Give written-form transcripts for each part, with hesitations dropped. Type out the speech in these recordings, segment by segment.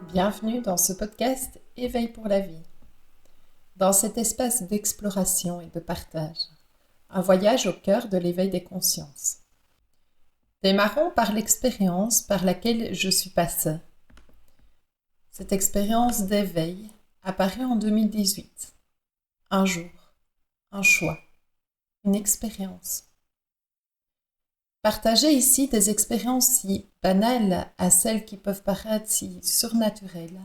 Bienvenue dans ce podcast Éveil pour la vie. Dans cet espace d'exploration et de partage, un voyage au cœur de l'éveil des consciences. Démarrons par l'expérience par laquelle je suis passée. Cette expérience d'éveil apparut en 2018. Un jour, un choix, une expérience. Partager ici des expériences si banales à celles qui peuvent paraître si surnaturelles.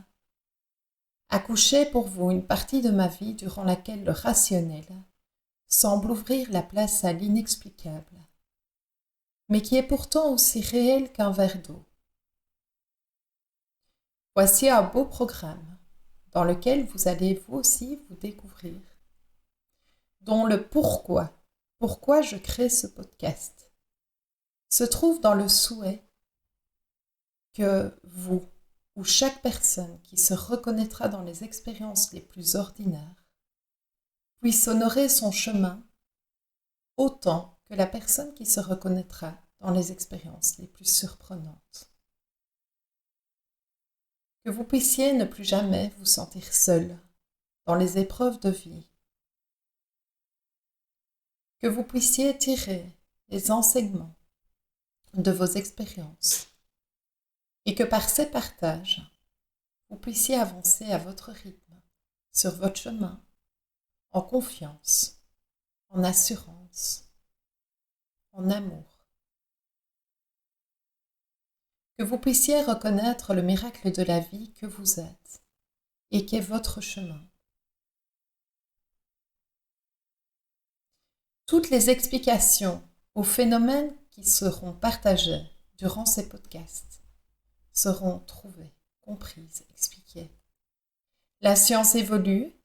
Accoucher pour vous une partie de ma vie durant laquelle le rationnel semble ouvrir la place à l'inexplicable, mais qui est pourtant aussi réel qu'un verre d'eau. Voici un beau programme dans lequel vous allez vous aussi vous découvrir, dont le pourquoi je crée ce podcast, se trouve dans le souhait que vous ou chaque personne qui se reconnaîtra dans les expériences les plus ordinaires puisse honorer son chemin autant que la personne qui se reconnaîtra dans les expériences les plus surprenantes. Que vous puissiez ne plus jamais vous sentir seul dans les épreuves de vie. Que vous puissiez tirer les enseignements de vos expériences et que par ces partages, vous puissiez avancer à votre rythme, sur votre chemin, en confiance, en assurance, en amour. Que vous puissiez reconnaître le miracle de la vie que vous êtes et qu'est votre chemin. Toutes les explications aux phénomènes qui seront partagés durant ces podcasts seront trouvées, comprises, expliquées. La science évolue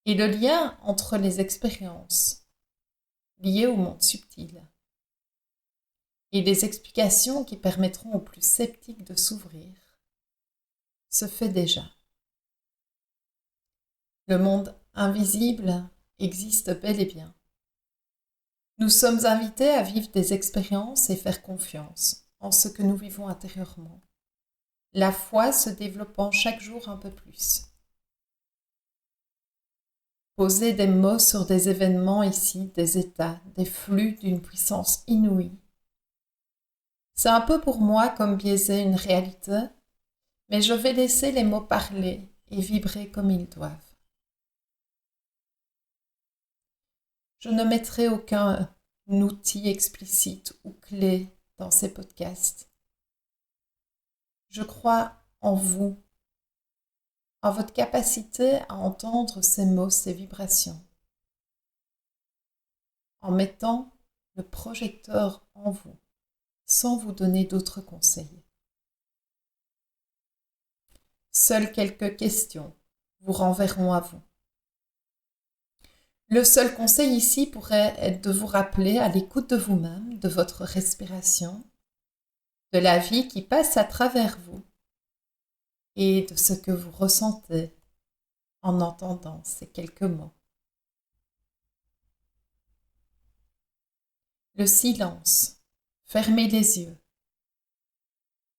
et le lien entre les expériences liées au monde subtil et les explications qui permettront aux plus sceptiques de s'ouvrir se fait déjà. Le monde invisible existe bel et bien. Nous sommes invités à vivre des expériences et faire confiance en ce que nous vivons intérieurement, la foi se développant chaque jour un peu plus. Poser des mots sur des événements ici, des états, des flux d'une puissance inouïe. C'est un peu pour moi comme biaiser une réalité, mais je vais laisser les mots parler et vibrer comme ils doivent. Je ne mettrai aucun outil explicite ou clé dans ces podcasts. Je crois en vous, en votre capacité à entendre ces mots, ces vibrations, en mettant le projecteur en vous, sans vous donner d'autres conseils. Seules quelques questions vous renverront à vous. Le seul conseil ici pourrait être de vous rappeler à l'écoute de vous-même, de votre respiration, de la vie qui passe à travers vous et de ce que vous ressentez en entendant ces quelques mots. Le silence, fermez les yeux,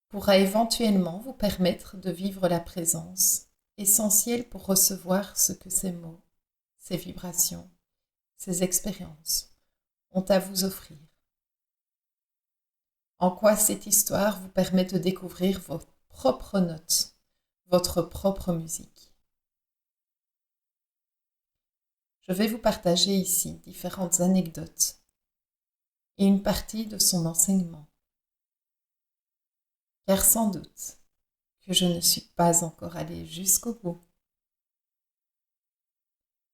pourra éventuellement vous permettre de vivre la présence, essentielle pour recevoir ce que ces mots, ces vibrations, ces expériences ont à vous offrir. En quoi cette histoire vous permet de découvrir vos propres notes, votre propre musique. Je vais vous partager ici différentes anecdotes et une partie de son enseignement. Car sans doute que je ne suis pas encore allée jusqu'au bout.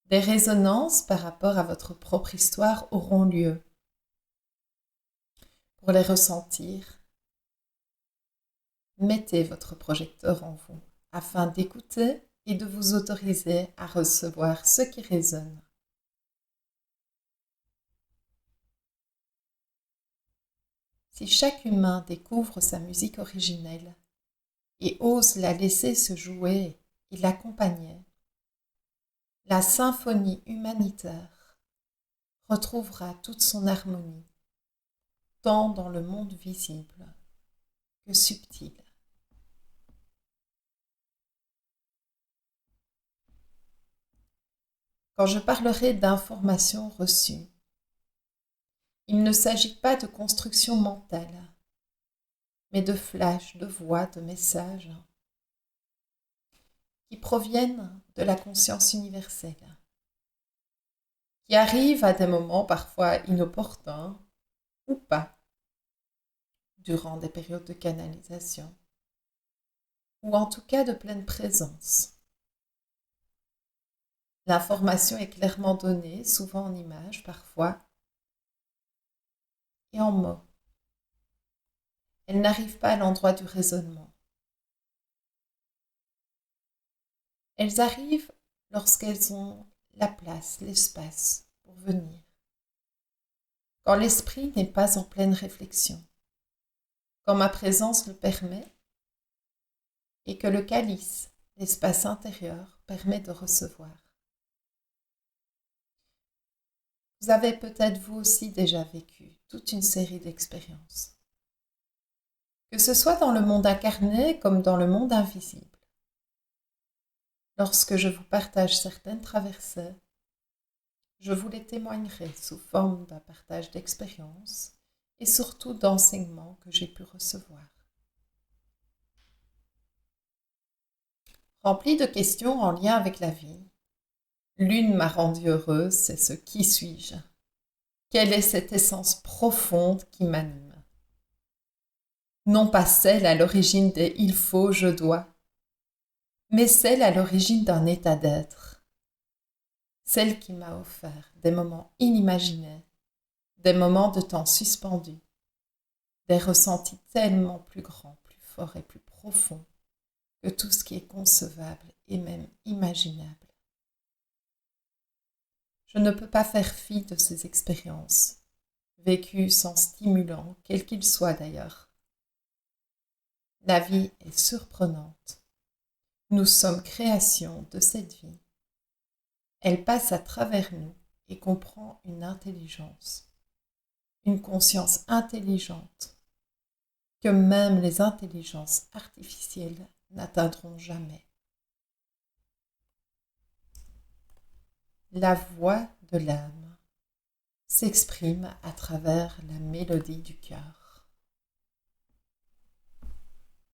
Des résonances par rapport à votre propre histoire auront lieu. Pour les ressentir, mettez votre projecteur en vous afin d'écouter et de vous autoriser à recevoir ce qui résonne. Si chaque humain découvre sa musique originelle et ose la laisser se jouer et l'accompagner, la symphonie humanitaire retrouvera toute son harmonie, tant dans le monde visible que subtil. Quand je parlerai d'informations reçues, il ne s'agit pas de construction mentale, mais de flashs, de voix, de messages qui proviennent de la conscience universelle, qui arrivent à des moments parfois inopportuns ou pas, durant des périodes de canalisation, ou en tout cas de pleine présence. L'information est clairement donnée, souvent en images parfois, et en mots. Elle n'arrive pas à l'endroit du raisonnement. Elles arrivent lorsqu'elles ont la place, l'espace pour venir. Quand l'esprit n'est pas en pleine réflexion. Quand ma présence le permet et que le calice, l'espace intérieur, permet de recevoir. Vous avez peut-être vous aussi déjà vécu toute une série d'expériences. Que ce soit dans le monde incarné comme dans le monde invisible. Lorsque je vous partage certaines traversées, je vous les témoignerai sous forme d'un partage d'expériences et surtout d'enseignements que j'ai pu recevoir. Remplie de questions en lien avec la vie, l'une m'a rendue heureuse, c'est ce qui suis-je? Quelle est cette essence profonde qui m'anime? Non pas celle à l'origine des il faut, je dois, mais celle à l'origine d'un état d'être. Celle qui m'a offert des moments inimaginés, des moments de temps suspendus, des ressentis tellement plus grands, plus forts et plus profonds que tout ce qui est concevable et même imaginable. Je ne peux pas faire fi de ces expériences, vécues sans stimulant, quel qu'il soit d'ailleurs. La vie est surprenante. Nous sommes création de cette vie. Elle passe à travers nous et comprend une intelligence, une conscience intelligente que même les intelligences artificielles n'atteindront jamais. La voix de l'âme s'exprime à travers la mélodie du cœur.